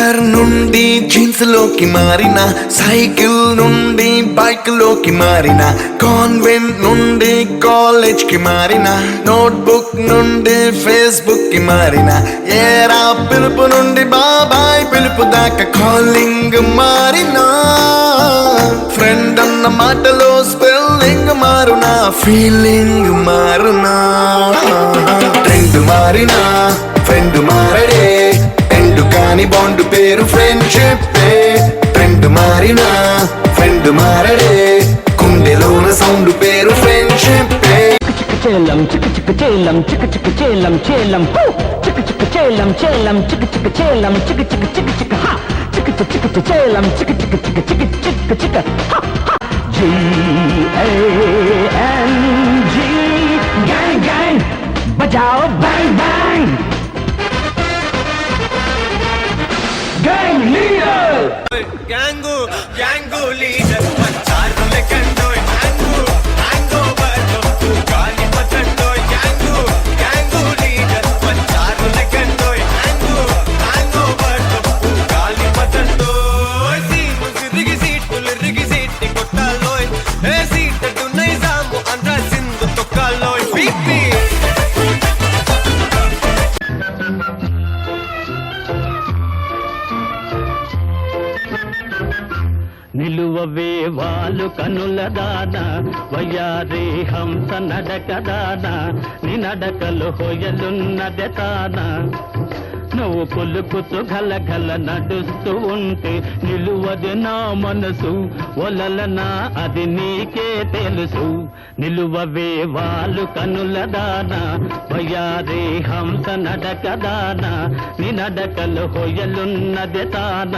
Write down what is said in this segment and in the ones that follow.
Scooter నుండి jeans లోకి మారిన, సైకిల్ నుండి బైక్ లోకి మారిన, కాన్వెంట్ నుండి కాలేజ్ కి మారిన, నోట్బుక్ నుండి ఫేస్బుక్ కి మారిన, ఏరా పిలుపు నుండి బాబాయ్ పిలుపు దాకా కాలింగ్ మారిన, ఫ్రెండ్ అన్న మాటలో స్పెల్లింగ్ మారునా, ఫీలింగ్ మారునా, ట్రెండ్ మారినా ఫ్రెండ్ మారడే, ఎండు కాని బాండ్ పేరు ఫ్రెండ్షిప్. ట్రెండ్ మారినా ఫ్రెండ్ మారడే, కుండెలోన సౌండ్ పేరు ఫ్రెండ్షిప్. చేలం చిక్ చిక్ చేలం చిక్ చిక్ చేలం చేలం చిక్ చిక్ చేలం చేలం చిక్ చిక్ చేలం చిక్ చిక్ చిక్ చిక్ హా చిక్ చిక్ చిక్ చేలం చిక్ చిక్ చిక్ చిక్ చిక్ చిక్ హా GANG gang gang बजाओ bang bang gang leader gangu gangu leader pancharu lekandoy gangu hangover tu gali patandoy gangu gangu leader pancharu lekandoy gangu hangover tu gali patandoy rigi seat kottaloy e seat tu naizamu andra sindu tokkaloy pipi నిలువవే వాలు కనుల దాన వయ్యారే హంస నడకదాన నీ నడకలు హొయలున్నదే తాన నువ్వు పులుకుతూ గలగల నడుస్తూ ఉంటే నిలువది నా మనసు ఒలలనా అది నీకే తెలుసు నిలువవే వాలు కనుల దాన వయ్యారే హంస నడకదాన నీ నడకలు హొయలున్నదే తాన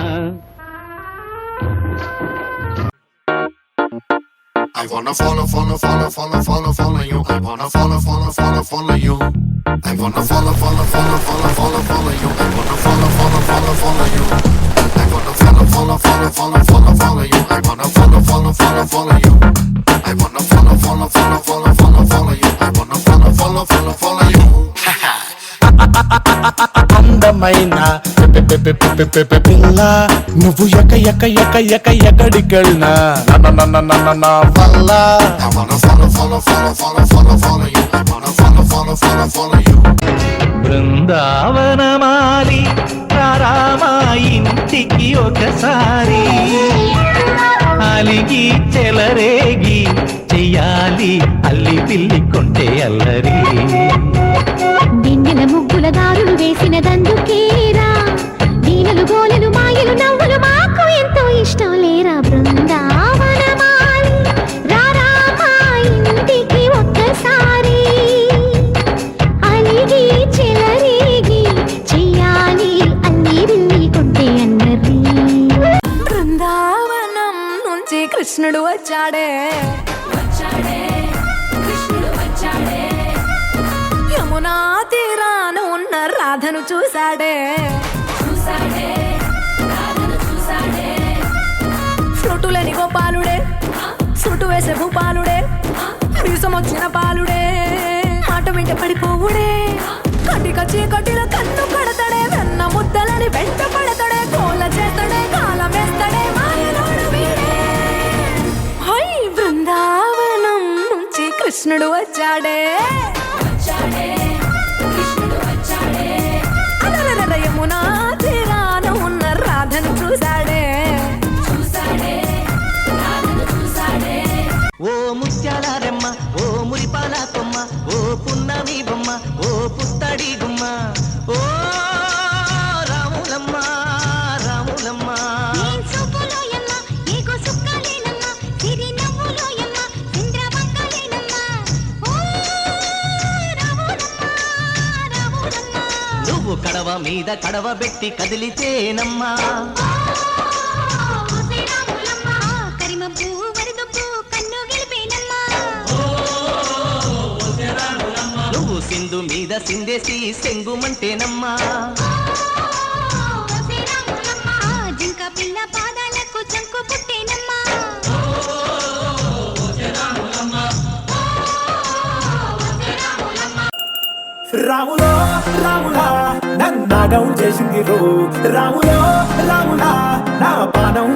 I wanna follow you. I wanna follow you. I wanna follow you. I wanna follow you. I wanna follow you. I wanna follow you. I wanna follow you. I wanna follow you. అందమైన పిల్ల నువ్వు ఎక్కడికెళ్ళినా నా వల్ల బృందావనమాలి రామా ఇంటికి ఒకసారి అలిగి చెలరేగి చెయ్యాలి అల్లి పిల్లి కొంటే అల్లరి దిండెల ముగ్గుల దారులు వేసినదందుకేరా దీనలు గోలలు మాయలు నవ్వులు మాకు ఎంతో ఇష్టం లేరా బృందావనమాలి రామా ఇంటికి ఒక్కసారి అలిగి చెలరేగి చెయ్యాలి అల్లి బిల్లి కొంటే అన్నరి బృందావనం నుంచి కృష్ణుడు వచ్చాడే యమునా తీరాన ఉన్న రాధను చూశాడే ఫ్లూటులని గోపాలుడే సుటు వేసే భూపాలుడే మీసం వచ్చిన పాలుడే మాట వెంట పడిపోవుడే కటిక చీకటిలో కన్ను కడతాడే వెన్న ముద్దలని వెంట పడతాడే కోల చేస్తాడే కాలం వేస్తాడే మాయలోడు వీడే హై బృందావనం నుంచి కృష్ణుడు వచ్చాడే యమునా తీరాన ఉన్న రాధను చూశాడే ఓ ముత్యాల రెమ్మ ఓ మురిపాల కొమ్మ ఓ పున్నమి బొమ్మ ఓ పుత్తడి గుమ్మ ఓ రాములమ్మ రాములమ్మ నువ్వు కడవ మీద కడవ పెట్టి కదిలితేనమ్మా నువ్వు సింధు మీద సిందేసి సెంగుమంటేనమ్మా జింక పిల్ల పాదాలకు చంకు పుట్టేనమ్మా రాములో రాములా నన్నాగం చేసింది రో రాములో రాములా నా పానం